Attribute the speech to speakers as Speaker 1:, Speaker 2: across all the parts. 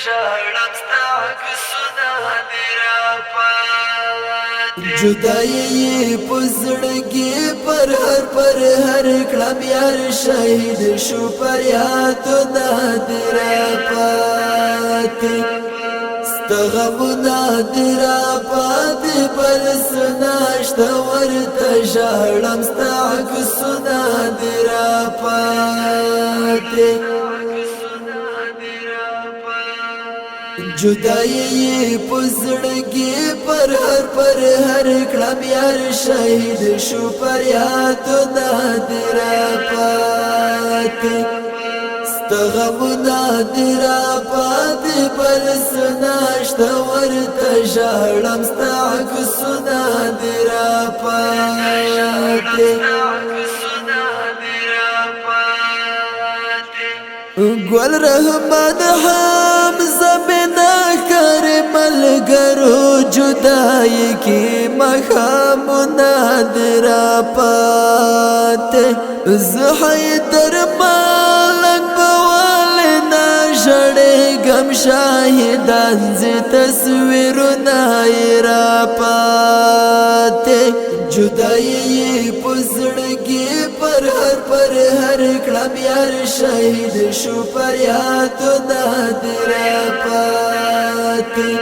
Speaker 1: ژړم ستا عکسونه دې راپاتې
Speaker 2: جدایي په زړګي پر هر کړم یار شهید شو پر یادونه دې راپاتې ستا غمونه دې راپاتې بل څه نشته ورته ژړم ستا عکسونه دې راپاتې جدایي په زړګي پر هر کړم یار شهید شو پر یادونه دې راپاتې ستا غمونه دې راپاتې بل څه نشته ورته ژړم ستا عکسونه دې راپاتې ګل رحمان حمزه بنا کر ملګرو جدای کی مخامونه دې راپاتې زه حیدر مالک بوالنا ژړېږم شاهدان زه تصویرونه یې راپاتې جدایي په زړګي پر هر کړم یار شهید شو پر یادونه دې راپاتې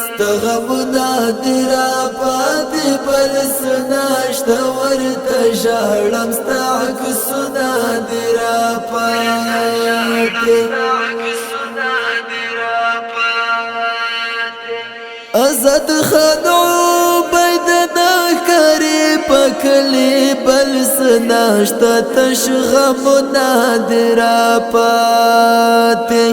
Speaker 2: ستا غمونه دې راپاتې بل څه نشته ورته ژړم ستا عکسونه دې راپاتې آزاد خان عبید ناکاری پکلی بل سناشتا تش غمونه دې راپاتې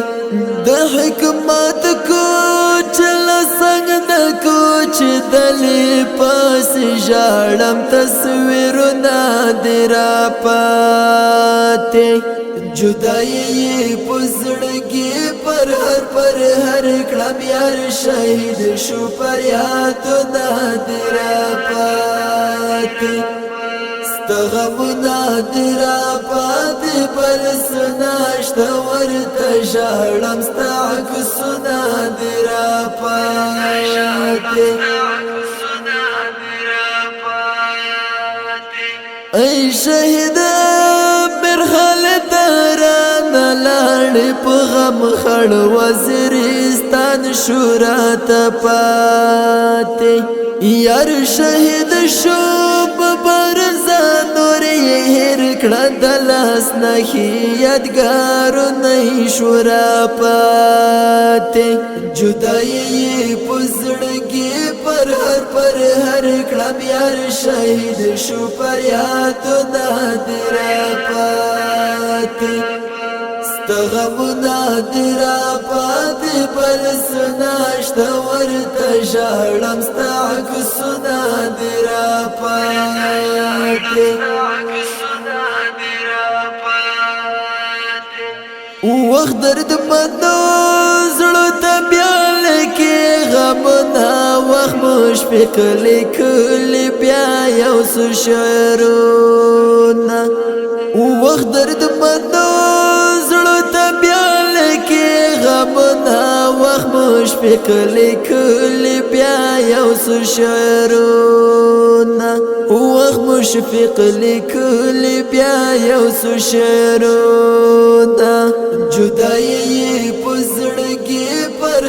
Speaker 2: د حکمت کوچ لسنګ د کوچ دلې پاس ژړم تصویرونه دې راپاتې جدایي په زړګي پر هر کړم یار شهید شو پر یادونه دې راپاتې ستا غمونه دې راپاتې بل څه نشته ورته ژړم ستا عکسونه دې راپاتې ای شهید برخل دران لاړ په غم خړ وزیرستان شورا ته پاتې یار شهید شو په برزا نور یې هېر کړه د لاس نښې یادګارونه یې شورا پاتې جدایي په زړګي پر هر کړم یار شهید شو پر یادونه دې راپاتې ستا غمونه دې راپاتې بل څه نشته ورته ژړم ستا عکسونه دې راپاتې وخت درد مندو زړه ته بیا لیکي غمونه وخت مشفق لیکلی بیا یو څه شعرونه وخت درد مندو زړه ته بیا لیکي غمونه وخت مشفق لیکلی بیا یو څه شعرونه وخت مشفق لیکلی بیا یو څه شعرونه جدایي په زړګي پر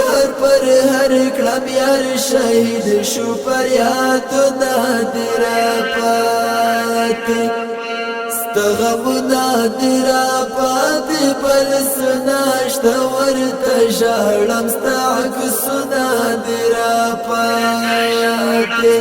Speaker 2: هر کړم یار شهید شو پر یادونه دې راپاتې ستا غمونه دې راپاتې بل څه نشته ورته ژړم ستا عکسونه دې راپاتې